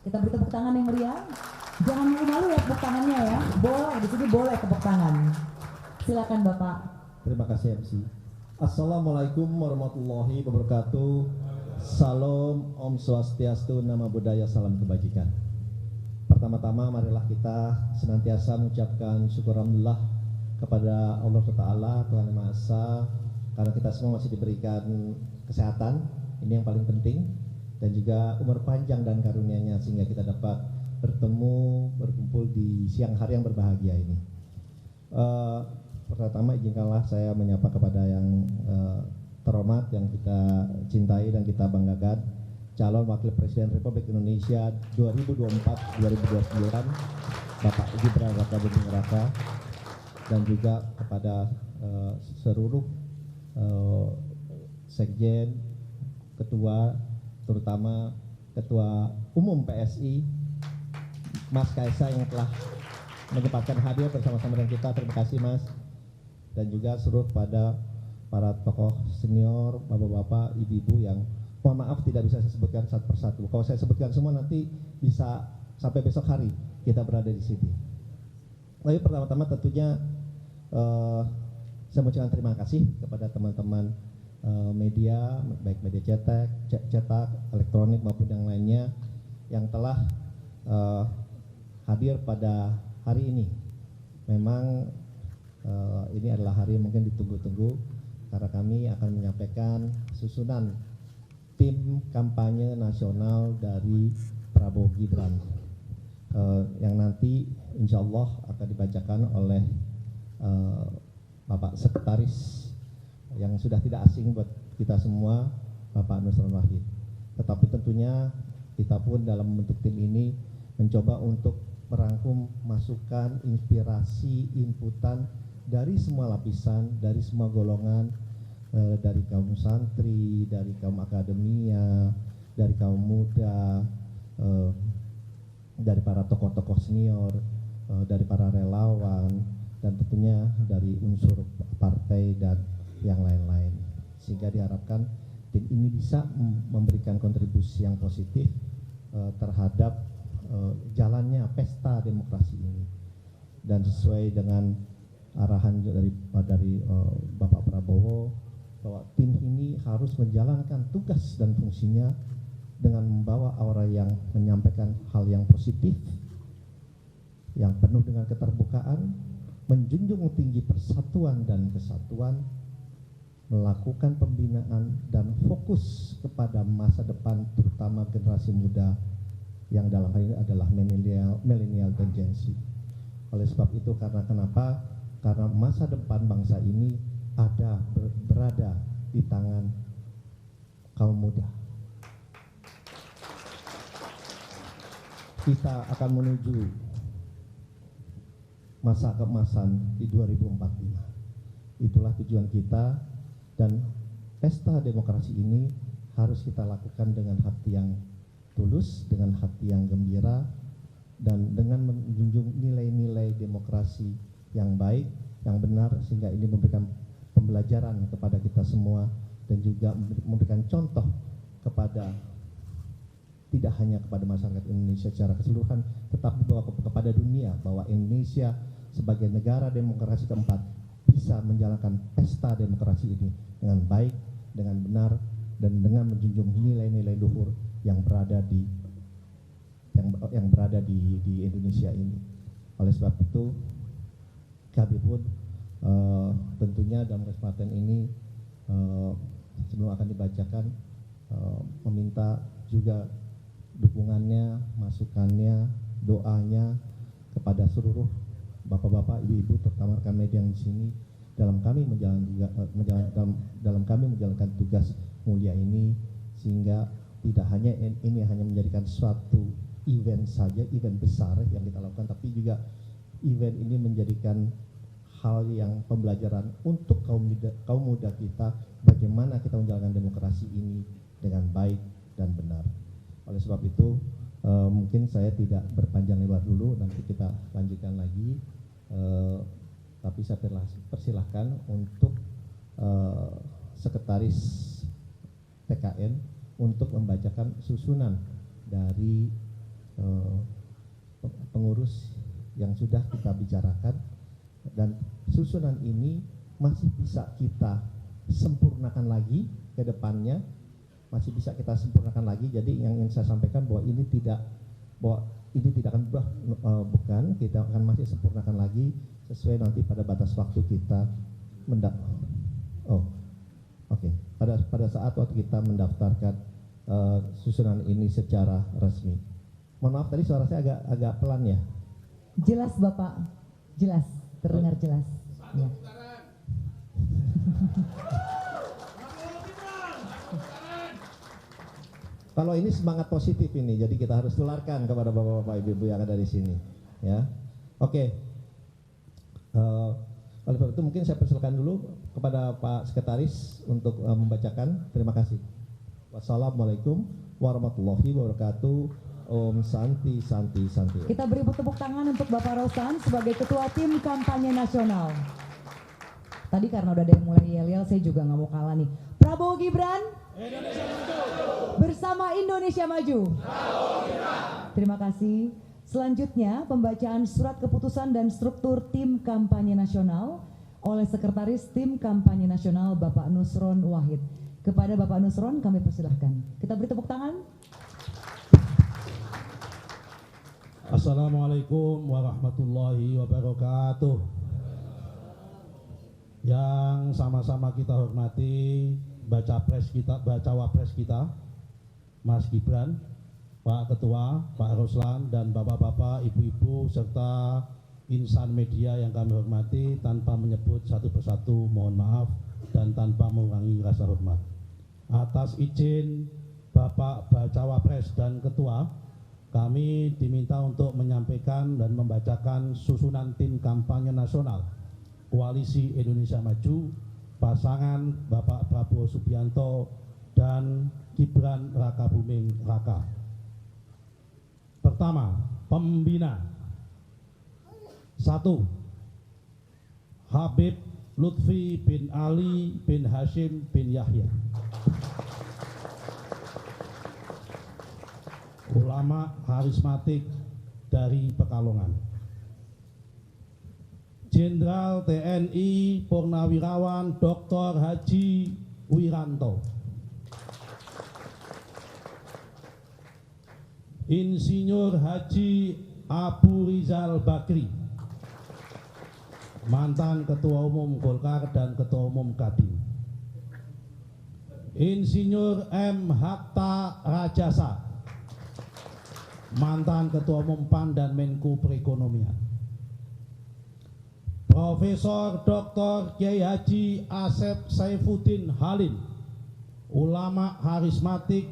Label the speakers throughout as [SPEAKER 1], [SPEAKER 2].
[SPEAKER 1] Kita beri tepuk tangan yang meriah. Jangan malu-malu ya tepuk tangannya ya. Boleh, di sini boleh tepuk tangan. Silakan Bapak.
[SPEAKER 2] Terima kasih MC. Assalamualaikum warahmatullahi wabarakatuh. Salam, Om Swastiastu, Namo Buddhaya, salam kebajikan. Pertama-tama marilah kita senantiasa mengucapkan syukur alhamdulillah kepada Allah Ta'ala, Tuhan Yang Maha Esa, karena kita semua masih diberikan kesehatan, ini yang paling penting, dan juga umur panjang dan karunia-Nya sehingga kita dapat bertemu, berkumpul di siang hari yang berbahagia ini. Pertama izinkanlah saya menyapa kepada yang terhormat, yang kita cintai dan kita banggakan, calon Wakil Presiden Republik Indonesia 2024-2029 Bapak Gibran Rakabuming Raka, dan juga kepada seluruh sekjen, ketua, terutama Ketua Umum PSI Mas Kaisang yang telah menyempatkan hadir bersama-sama dengan kita. Terima kasih Mas. Dan juga seluruh pada para tokoh senior, bapak-bapak, ibu-ibu yang mohon maaf tidak bisa saya sebutkan satu persatu. Kalau saya sebutkan semua nanti bisa sampai besok hari kita berada di sini. Lalu pertama-tama tentunya saya mengucapkan terima kasih kepada teman-teman media, baik media cetak, elektronik maupun yang lainnya yang telah hadir pada hari ini. Memang ini adalah hari yang mungkin ditunggu-tunggu karena kami akan menyampaikan susunan tim kampanye nasional dari Prabowo Gibran yang nanti insya Allah akan dibacakan oleh Bapak Sekretaris yang sudah tidak asing buat kita semua, Bapak Nusron Wahid. Tetapi tentunya kita pun dalam membentuk tim ini mencoba untuk merangkum masukan, inspirasi, inputan dari semua lapisan, dari semua golongan, dari kaum santri, dari kaum akademia, dari kaum muda, dari para tokoh-tokoh senior, dari para relawan, dan tentunya dari unsur partai dan yang lain-lain. Sehingga diharapkan tim ini bisa memberikan kontribusi yang positif terhadap jalannya pesta demokrasi ini, dan sesuai dengan arahan dari Bapak Prabowo bahwa tim ini harus menjalankan tugas dan fungsinya dengan membawa aura yang menyampaikan hal yang positif, yang penuh dengan keterbukaan, menjunjung tinggi persatuan dan kesatuan, melakukan pembinaan dan fokus kepada masa depan terutama generasi muda yang dalam hal ini adalah milenial dan Gen Z. Oleh sebab itu, karena kenapa? Karena masa depan bangsa ini berada di tangan kaum muda. Kita akan menuju masa keemasan di 2045. Itulah tujuan kita, dan pesta demokrasi ini harus kita lakukan dengan hati yang tulus, dengan hati yang gembira, dan dengan menjunjung nilai-nilai demokrasi yang baik, yang benar, sehingga ini memberikan pembelajaran kepada kita semua dan juga memberikan contoh kepada tidak hanya kepada masyarakat Indonesia secara keseluruhan, tetapi kepada dunia bahwa Indonesia sebagai negara demokrasi keempat bisa menjalankan pesta demokrasi ini dengan baik, dengan benar, dan dengan menjunjung nilai-nilai luhur yang berada di Indonesia ini. Oleh sebab itu, kami pun tentunya dalam kesempatan ini sebelum akan dibacakan meminta juga dukungannya, masukannya, doanya kepada seluruh bapak-bapak, ibu-ibu, terutama rekan media yang di sini dalam kami menjalankan tugas mulia ini, sehingga tidak hanya ini hanya menjadikan suatu event saja, event besar yang kita lakukan, tapi juga event ini menjadikan hal yang pembelajaran untuk kaum muda kita, bagaimana kita menjalankan demokrasi ini dengan baik dan benar. Oleh sebab itu, mungkin saya tidak berpanjang lebar dulu, nanti kita lanjutkan lagi. Tapi saya persilahkan untuk Sekretaris TKN untuk membacakan susunan dari eh, pengurus yang sudah kita bicarakan, dan susunan ini masih bisa kita sempurnakan lagi ke depannya, masih bisa kita sempurnakan lagi. Jadi yang ingin saya sampaikan bahwa ini tidak akan berubah, bukan, kita akan masih sempurnakan lagi sesuai nanti pada batas waktu kita pada saat waktu kita mendaftarkan susunan ini secara resmi. Mohon maaf tadi suara saya agak pelan ya.
[SPEAKER 1] Jelas Bapak, jelas, terdengar jelas. Ya.
[SPEAKER 2] Kalau ini semangat positif ini, jadi kita harus tularkan kepada bapak-bapak, ibu-ibu yang ada di sini, ya. Oke. Oleh sebab itu mungkin saya persilakan dulu kepada Pak Sekretaris untuk membacakan. Terima kasih. Wassalamualaikum warahmatullahi wabarakatuh. Om Santi Santi Santi.
[SPEAKER 1] Kita beri tepuk tangan untuk Bapak Rosan sebagai Ketua Tim Kampanye Nasional. Tadi karena udah ada yang mulai yel-yel, saya juga nggak mau kalah nih. Prabowo Gibran Indonesia Maju bersama Indonesia Maju. Terima kasih. Selanjutnya pembacaan surat keputusan dan struktur Tim Kampanye Nasional oleh Sekretaris Tim Kampanye Nasional Bapak Nusron Wahid. Kepada Bapak Nusron kami persilahkan. Kita beri tepuk tangan.
[SPEAKER 3] Assalamualaikum warahmatullahi wabarakatuh. Yang sama-sama kita hormati baca wapres kita, Mas Gibran, Pak Ketua, Pak Ruslan, dan bapak-bapak, ibu-ibu, serta insan media yang kami hormati, tanpa menyebut satu persatu mohon maaf dan tanpa mengurangi rasa hormat. Atas izin Bapak baca wapres dan Ketua, kami diminta untuk menyampaikan dan membacakan susunan tim kampanye nasional Koalisi Indonesia Maju, pasangan Bapak Prabowo Subianto dan Gibran Rakabuming Raka. Pertama, pembina. 1. Habib Lutfi bin Ali bin Hashim bin Yahya. Ulama karismatik dari Pekalongan. Jenderal TNI Purnawirawan Dr. Haji Wiranto. Insinyur Haji Abu Rizal Bakri, mantan Ketua Umum Golkar dan Ketua Umum Kadin. Insinyur M. Hatta Rajasa, mantan Ketua Umum PAN dan Menko Perekonomian. Profesor Dr. Kiai Haji Asep Saifuddin Halim, ulama karismatik,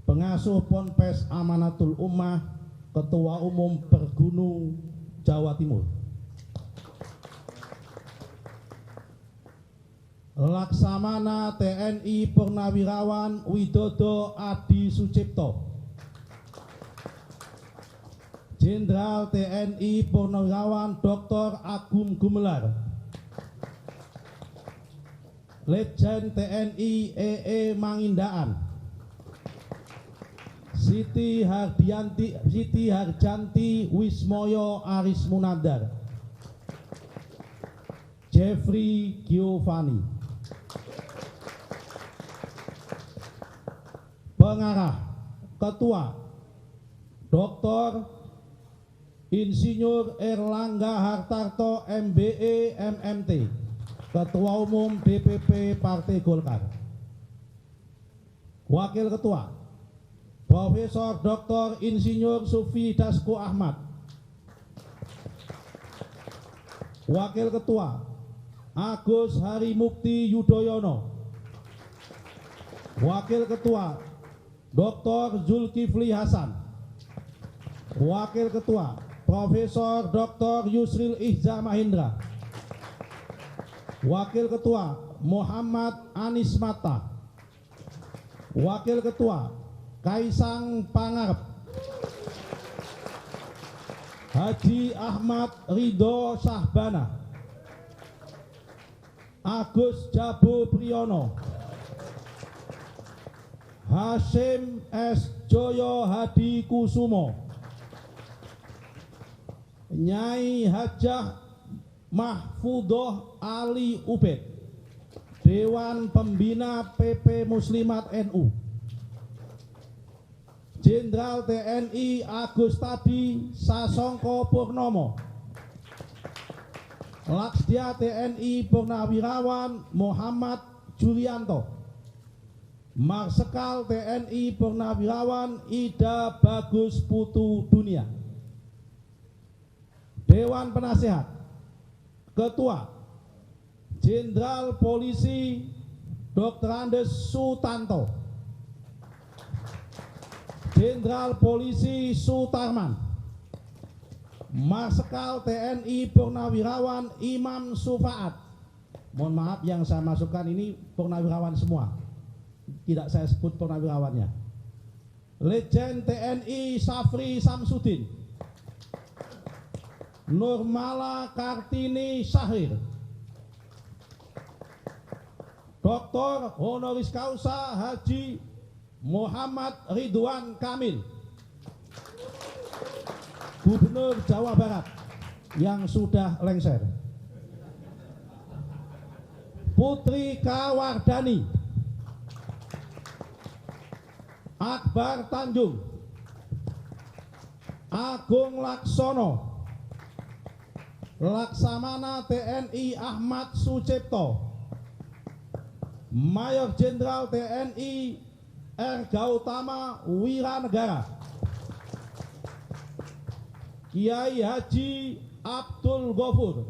[SPEAKER 3] pengasuh Ponpes Amanatul Ummah, Ketua Umum Pergunu Jawa Timur. Laksamana TNI Purnawirawan Widodo Adi Sucipto, Jenderal TNI Purnawirawan Dr. Agung Gumelar, Letjen TNI EE Mangindaan, Siti Harjanti Wismoyo Aris Munandar, Jeffrey Giovanni. Pengarah Ketua Dr. Insinyur Erlangga Hartarto MBE MMT, Ketua Umum DPP Partai Golkar. Wakil Ketua Profesor Dr. Insinyur Sufi Dasko Ahmad. Wakil Ketua Agus Harimukti Yudhoyono. Wakil Ketua Dr. Zulkifli Hasan. Wakil Ketua Profesor Dr. Yusril Ihza Mahendra. Wakil Ketua Muhammad Anis Mata. Wakil Ketua Kaisang Pangarep. Haji Ahmad Ridho Sahbana. Agus Jabo Priyono. Hashim S. Joyo Hadi Kusumo. Nyai Hajah Mahfudoh Ali Ubed, Dewan Pembina PP Muslimat NU. Jenderal TNI Agustadi Sasongko Purnomo, Laksdia TNI Purnawirawan Muhammad Julianto, Marsekal TNI Purnawirawan Ida Bagus Putu Dunia. Dewan Penasehat, Ketua Jenderal Polisi Dr. Andes Sutanto, Jenderal Polisi Sutarman, Marsekal TNI Purnawirawan Imam Sufaat. Mohon maaf yang saya masukkan ini purnawirawan semua, tidak saya sebut purnawirawannya. Legend TNI Safri Samsudin, Nurmala Kartini Syahrir, Dr. Honoris Causa Haji Muhammad Ridwan Kamil, Gubernur Jawa Barat yang sudah lengser. Putri Kawardani, Akbar Tanjung, Agung Laksono, Laksamana TNI Ahmad Sucipto, Mayor Jenderal TNI R. Gautama Wiranegara, Kiai Haji Abdul Ghafur,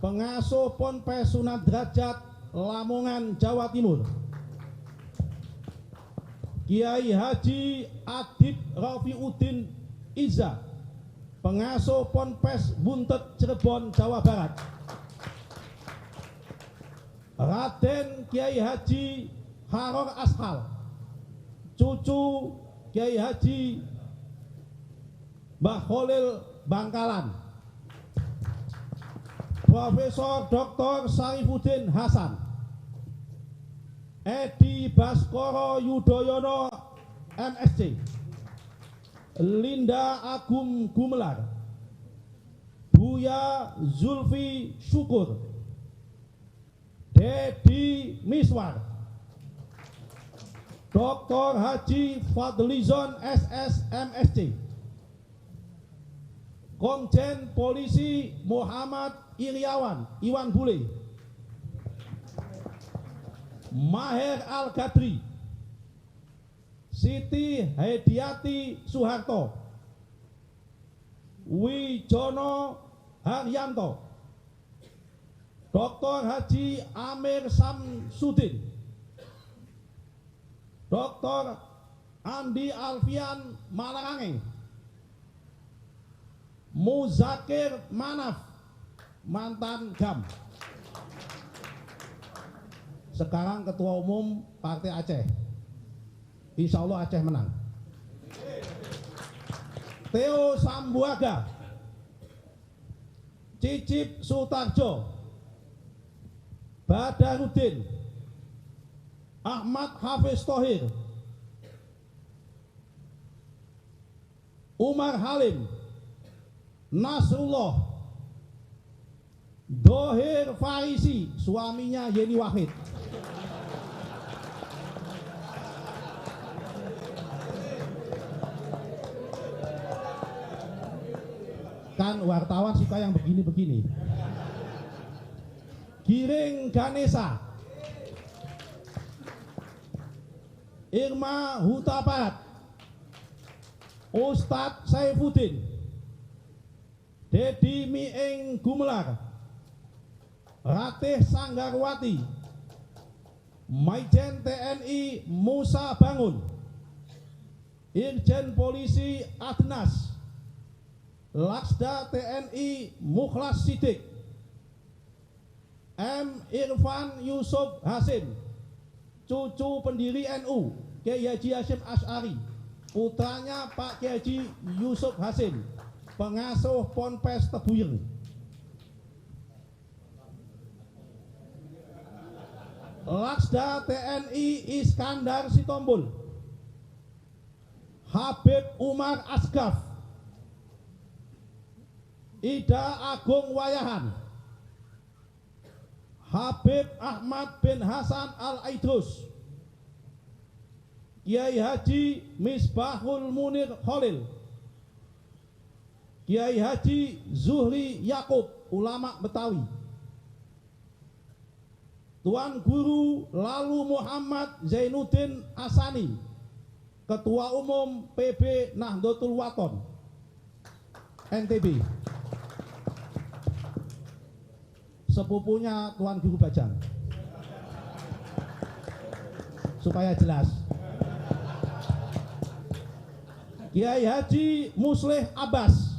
[SPEAKER 3] Pengasuh Ponpes Sunan Derajat Lamongan, Jawa Timur, Kiai Haji Adib Rafiuddin Iza, Pengasuh Ponpes Buntet Cirebon, Jawa Barat, Raden Kiai Haji Haror Ashal, cucu Kiai Haji Mbah Kholil Bangkalan, Profesor Dr. Sarifuddin Hasan, Edi Baskoro Yudhoyono MSc, Linda Agung Gumelar, Buya Zulfi Syukur, Dedi Miswar, Dr. Haji Fadlizon SS MSc, Komjen Polisi Muhammad Iriawan Iwan Bule, Maher Al-Gadri, Siti Hediati Soeharto, Wijono Haryanto, Dr. Haji Amir Samsudin, Dr. Andi Alfian Malarangeng, Muzakir Manaf, mantan GAM, sekarang Ketua Umum Partai Aceh. Insya Allah Aceh menang. Theo Sambuaga, Cicip Sutarjo, Badarudin, Ahmad Hafiz Thohir, Umar Halim, Nasrullah, Dohir Farisi, suaminya Yeni Wahid, kan wartawan suka yang begini-begini. Giring Ganesa, Irma Hutabarat, Ustadz Saifuddin, Dedi Miing Gumelar, Ratih Sanggarwati, Maijen TNI Musa Bangun, Irjen Polisi Adnas, Laksda TNI Mukhlas Sidik, M. Irfan Yusuf Hasim, cucu pendiri NU Kiai Haji Hasyim Asy'ari, putranya Pak Kiai Haji Yusuf Hasim, pengasuh Ponpes Tebuyeng. Laksda TNI Iskandar Sitompul, Habib Umar Asgaf, Ida Agung Wayahan, Habib Ahmad bin Hasan Al-Aidrus, Kiai Haji Misbahul Munir Khalil, Kiai Haji Zuhri Yakub, ulama Betawi, Tuan Guru Lalu Muhammad Zainuddin Asani, Ketua Umum PB Nahdlatul Wathon, NTB, sepupunya Tuan Guru Bajang, supaya jelas. Kiai Haji Musleh Abbas,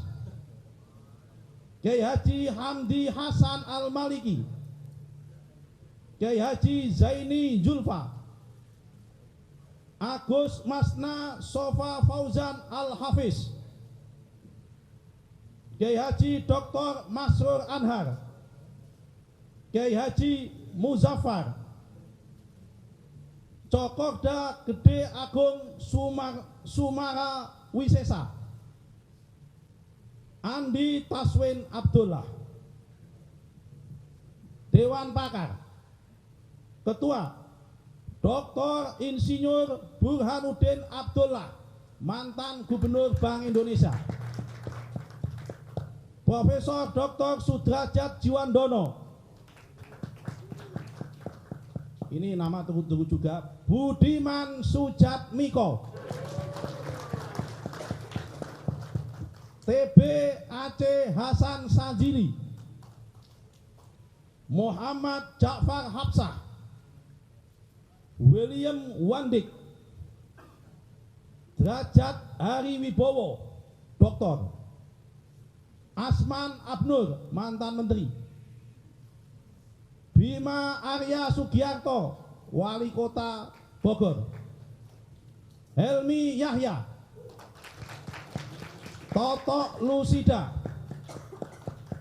[SPEAKER 3] Kiai Haji Hamdi Hasan Al-Maliki, Kiai Haji Zaini Julfa, Agus Masna Sofa Fauzan Al-Hafiz, Kiai Haji Dr. Masrur Anhar, Kiai Haji Muzaffar, Cokorda Gede Agung Sumara Wisesa, Andi Taswin Abdullah. Dewan Pakar, Ketua Dr. Insinyur Burhanuddin Abdullah, mantan Gubernur Bank Indonesia. Profesor Dr. Sudrajat Jiwandono, ini nama tunggu-tunggu juga, Budiman Sujatmiko, TB Aceh Hasan Sajili, Muhammad Ja'far Hapsah, William Wandik, Derajat Hari Wibowo, Doktor, Asman Abnur, mantan Menteri, Bima Arya Sugiarto, Wali Kota Bogor, Helmi Yahya, Toto Lusida,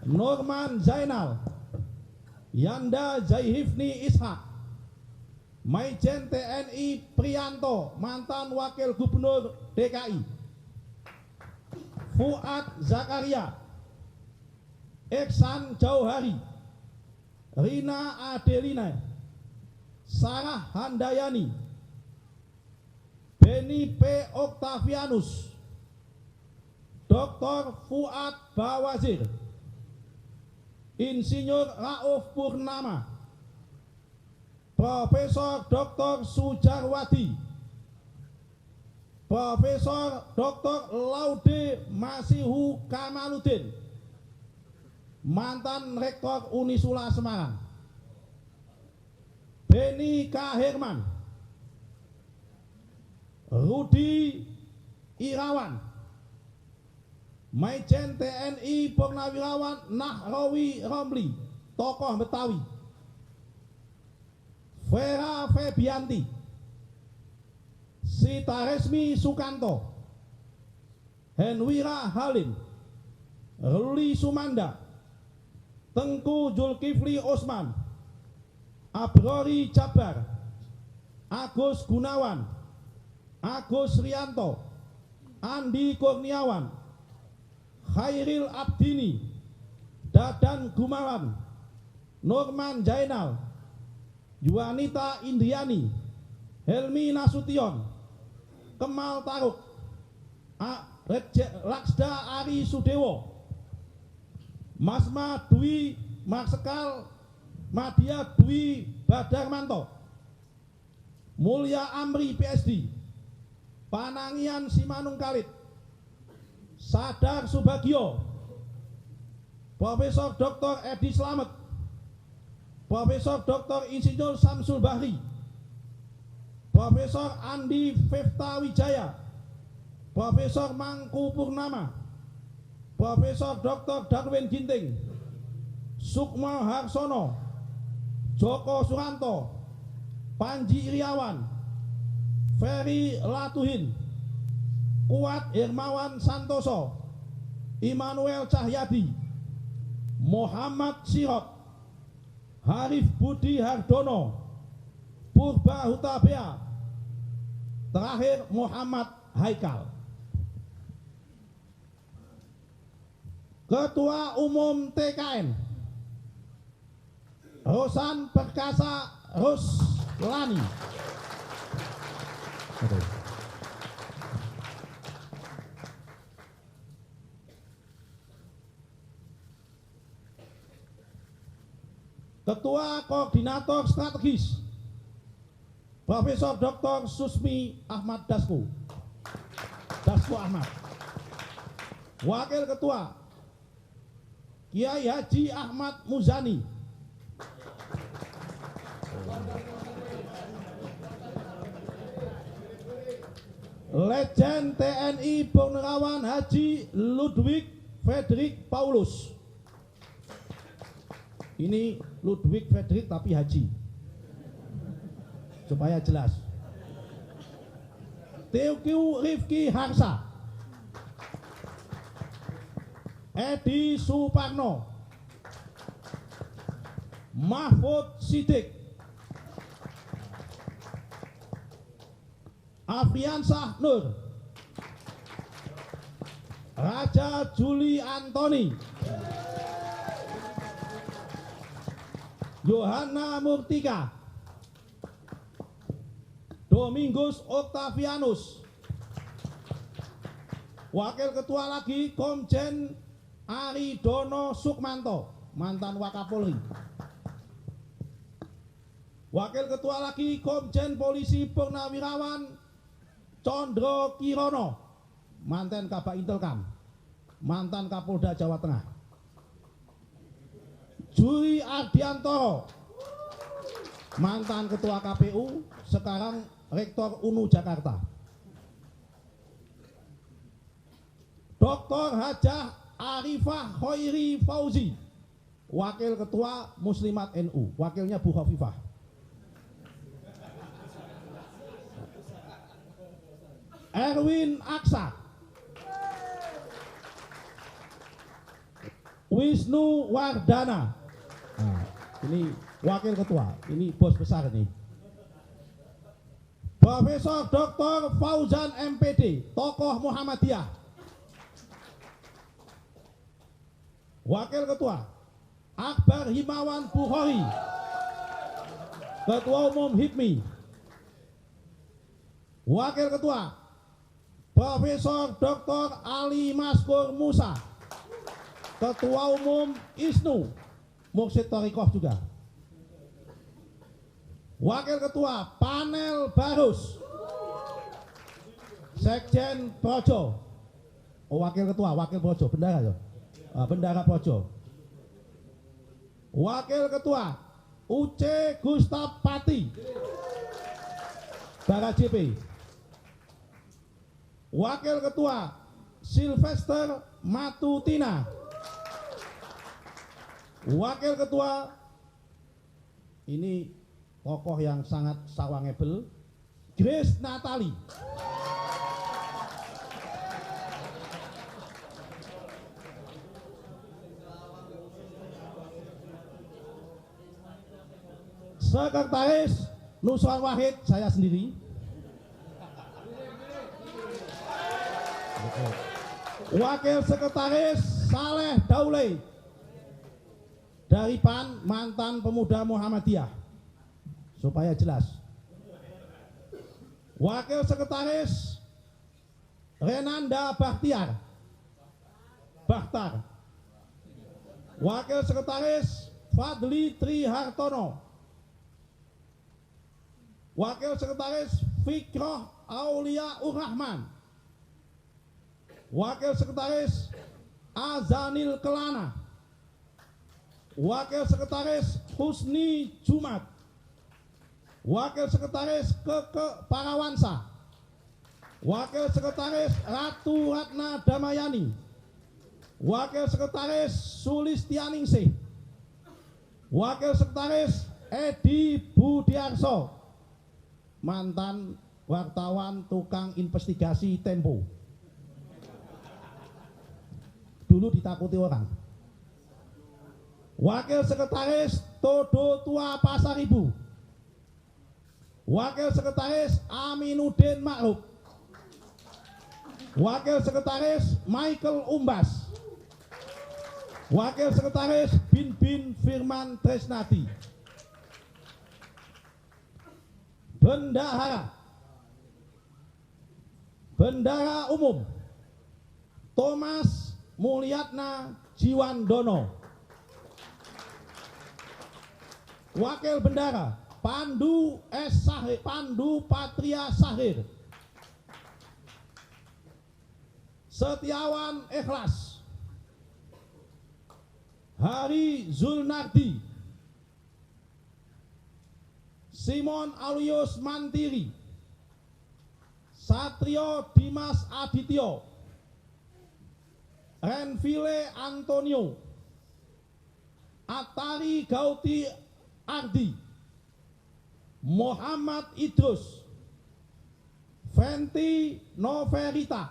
[SPEAKER 3] Norman Zainal, Yanda Zaihifni Ishak, Maijen TNI Prianto, mantan Wakil Gubernur DKI, Fuad Zakaria, Eksan Jauhari, Rina Adelina, Sarah Handayani, Beni P. Octavianus, Dr. Fuad Bawazir, Insinyur Rauf Purnama, Profesor Dr. Sujarwati, Profesor Dr. Laude Masihu Kamaluddin, mantan Rektor Unisula Semarang, Beni K. Herman, Rudi Irawan, Maijen TNI Purnawirawan Nahrawi Romli, tokoh Betawi, Vera Febianti, Sitaresmi Sukanto, Henwira Halim, Ruli Sumanda, Tengku Zulkifli Osman, Abrori Jabar, Agus Gunawan, Agus Rianto, Andi Kurniawan, Khairil Abdini, Dadan Gumawan, Norman Jainal, Juanita Indriani, Helmi Nasution, Kemal Taruk, Laksda Ari Sudewo, Masma Dwi Marsekal Madia Dwi Badarmanto, Mulya Amri PSD, Panangian Simanung Kalit, Sadar Subagio, Profesor Dr. Edi Slamet, Profesor Dr. Insinyur Samsul Bahri, Profesor Andi Fefta Wijaya, Profesor Mangku Purnama, Profesor Dr. Darwin Ginting, Sukma Harsono, Joko Suranto, Panji Iriawan, Ferry Latuhin, Kuat Hermawan Santoso, Immanuel Cahyadi, Muhammad Sirot, Harif Budi Hardono, Purba Hutabea, terakhir Muhammad Haikal. Ketua Umum TKN Rosan Perkasa Ruslani. Ketua Koordinator Strategis Profesor Dr. Susmi Ahmad Dasko Ahmad. Wakil Ketua Kiai Haji Ahmad Muzani. Legend TNI Purnawirawan Haji Ludwig Frederick Paulus. Ini Ludwig Frederick tapi Haji, supaya jelas. Teuku Rifki Harsa, Edi Suparno, Mahfud Siddiq, Afriansah Nur, Raja Juli Antoni, Yohana Murtika, Domingus Octavianus. Wakil Ketua lagi Komjen Aridono Sukmanto, mantan Wakapolri. Wakil Ketua lagi Komjen Polisi Purnawirawan Condro Kirono, mantan Kabak Intelkam, mantan Kapolda Jawa Tengah. Juri Ardiantoro, mantan Ketua KPU, sekarang Rektor UNU Jakarta. Dr. Hajah Arifah Khairi Fauzi, Wakil Ketua Muslimat NU, wakilnya Bu Khofifah. Erwin Aksa, Wisnu Wardana. Nah, ini Wakil Ketua, ini bos besar nih. Profesor Dr. Fauzan MPD, tokoh Muhammadiyah. Wakil Ketua Akbar Himawan Bukhari, Ketua Umum HIPMI. Wakil Ketua Profesor Dr. Ali Maskur Musa, Ketua Umum ISNU, Mursyid Thariqah juga. Wakil Ketua Panel Barus, Sekjen Projo. Oh, Wakil Ketua, Wakil Projo, Bendara ya. Bendara Projo. Wakil Ketua Uce Gustaf Pati, Bara JP. Wakil Ketua Sylvester Matutina. Wakil Ketua, ini tokoh yang sangat sawangebel, Grace Natali. Sekretaris Nusron Wahid, saya sendiri. Wakil Sekretaris Saleh Daulay dari PAN, mantan pemuda Muhammadiyah, supaya jelas. Wakil Sekretaris Renanda Bahtiar, Bahtar. Wakil Sekretaris Fadli Trihartono. Wakil Sekretaris Fikroh Aulia Urrahman. Wakil Sekretaris Azanil Kelana. Wakil Sekretaris Husni Jumat. Wakil Sekretaris Keke Parawansa. Wakil Sekretaris Ratu Ratna Damayani. Wakil Sekretaris Sulistianingsih. Wakil Sekretaris Edi Budiarso, mantan wartawan tukang investigasi Tempo, dulu ditakuti orang. Wakil Sekretaris Todo Tua Pasar Ibu. Wakil Sekretaris Aminuddin Ma'ruf. Wakil Sekretaris Michael Umbas. Wakil Sekretaris Bin Firman Tresnati. Bendahara Umum Thomas Mulyatna Jiwandono. Wakil Bendahara Pandu Patria Sahir. Setiawan Ikhlas Hari Zulnardi. Simon Alulius Mantiri. Satrio Dimas Adityo. Renville Antonio. Atari Gauti Ardi. Muhammad Idrus. Fenty Noverita.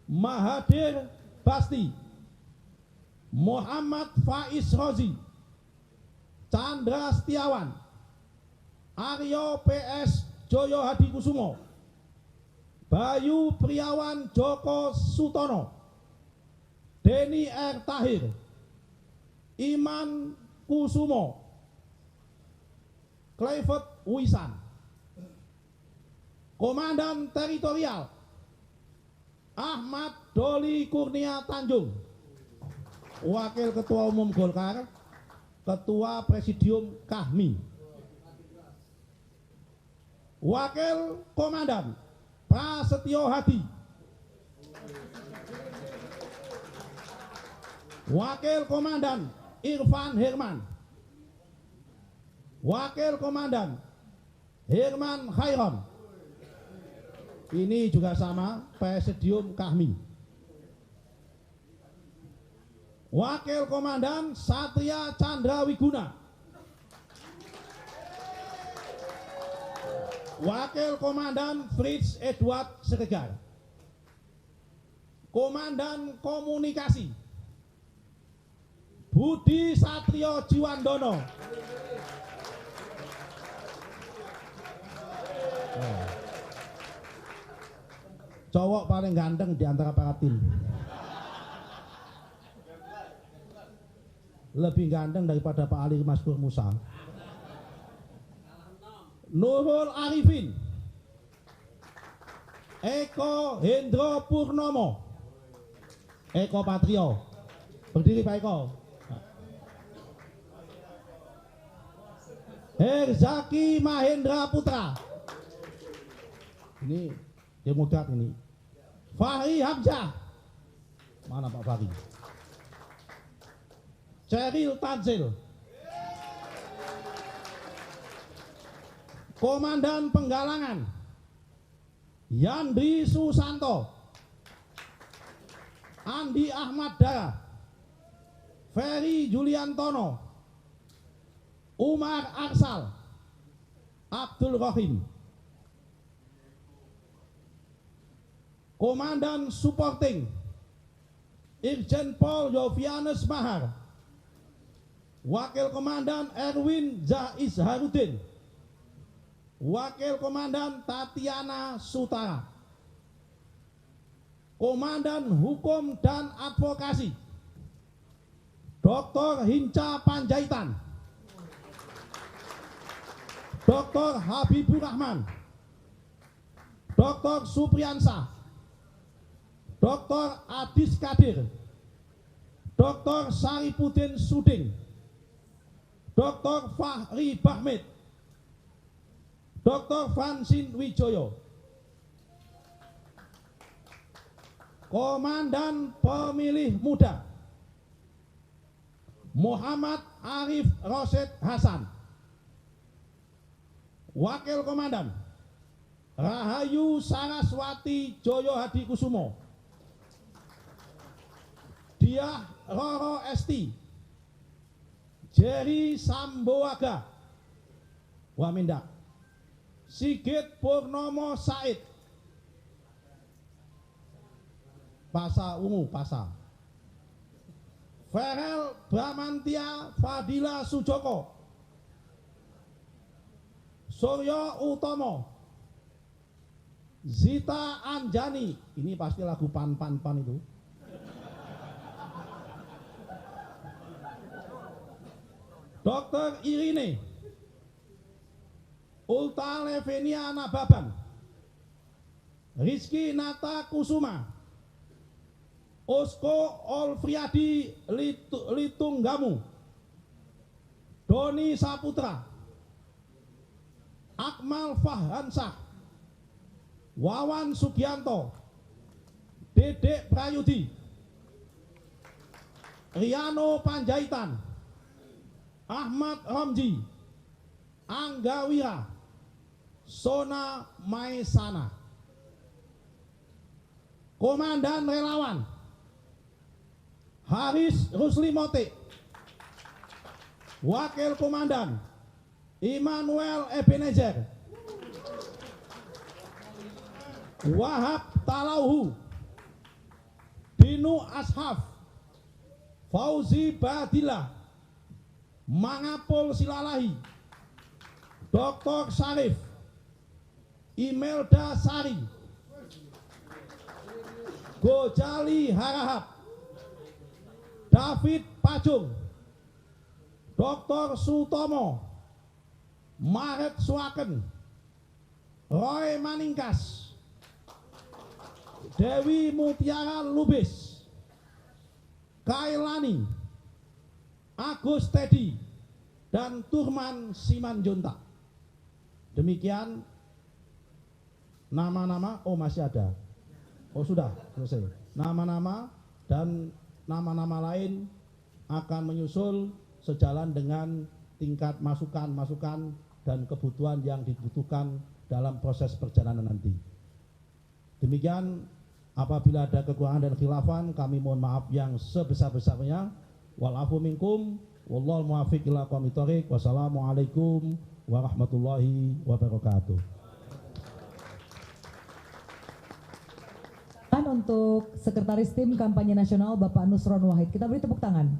[SPEAKER 3] Mahathir Basti. Muhammad Faiz Rozi. Chandra Setiawan. Aryo PS Joyo Hadikusumo. Bayu Priawan Joko Sutono. Denny R. Tahir. Iman Kusumo. Clifford Wisan. Komandan Teritorial Ahmad Doli Kurnia Tanjung. Wakil Ketua Umum Golkar, Ketua Presidium Kahmi. Wakil Komandan Prasetyo Hadi. Wakil Komandan Irfan Herman. Wakil Komandan Herman Khairon. Ini juga sama, Presidium Kahmi. Wakil Komandan Satria Chandra Wiguna. Wakil Komandan Fritz Edward Seregar. Komandan Komunikasi Budi Satrio Jiwandono. Cowok paling ganteng di antara para tim. Lebih ganteng daripada Pak Ali Maskur Musa. Nurul Arifin. Eko Hendro Purnomo. Eko Patrio. Berdiri Pak Eko. Herzaki Mahendra Putra. Ini Demokrat ini. Fahri Hamzah. Mana Pak Fahri? Ceril Tanzil. Komandan Penggalangan Yandri Susanto. Andi Ahmad Dara. Ferry Juliantono. Umar Arsal. Abdul Rahim. Komandan Supporting Irjen Pol Yovianus Mahar. Wakil Komandan Erwin Zaiz Harudin. Wakil Komandan Tatiana Sutara. Komandan Hukum dan Advokasi Dr. Hinca Panjaitan. Dr. Habibur Rahman. Dr. Supriyansa. Dr. Adis Kadir. Dr. Saripudin Suding. Dr. Fahri Bahmid. Dr. Fransin Wijoyo. Komandan Pemilih Muda Muhammad Arif Rosyid Hasan. Wakil Komandan Rahayu Saraswati Joyo Hadikusumo. Diah Roro Esti. Jerry Samboaga Wamindak. Sigit Purnomo Said. Pasa Ungu Pasa. Ferel Bramantia Fadila Sujoko. Suryo Utomo. Zita Anjani. Ini pasti lagu pan itu. Dr. Irine Ulta Levenia Nababan, Rizky Nata Kusuma, Osko Olfriadi Litunggamu, Doni Saputra, Akmal Fahansah, Wawan Sugianto, Dedek Prayudi, Riano Panjaitan, Ahmad Ramji, Angga Wira, Sona Maesana. Komandan Relawan Haris Rusli Motik, Wakil Komandan Immanuel Ebenezer, Wahab Talauhu, Dinu Ashaf, Fauzi Badillah, Mangapul Silalahi, Dr. Syarif, Imelda Sari, Gojali Harahap, David Pajung, Dr. Sutomo, Maret Suaken, Roy Maningkas, Dewi Mutiara Lubis, Kailani, Agus Teddy, dan Turman Simanjuntak. Demikian nama-nama, oh masih ada, oh sudah selesai. Nama-nama dan nama-nama lain akan menyusul sejalan dengan tingkat masukan-masukan dan kebutuhan yang dibutuhkan dalam proses perjalanan nanti. Demikian, apabila ada kekurangan dan khilafan, kami mohon maaf yang sebesar-besarnya. Walafu minkum, wallahul muwaffiq ila aqwamit thoriq. Wassalamualaikum warahmatullahi wabarakatuh.
[SPEAKER 1] Untuk Sekretaris Tim Kampanye Nasional Bapak Nusron Wahid, kita beri tepuk tangan.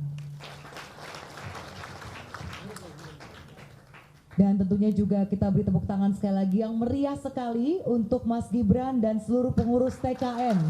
[SPEAKER 1] Dan tentunya juga kita beri tepuk tangan sekali lagi yang meriah sekali untuk Mas Gibran dan seluruh pengurus TKN.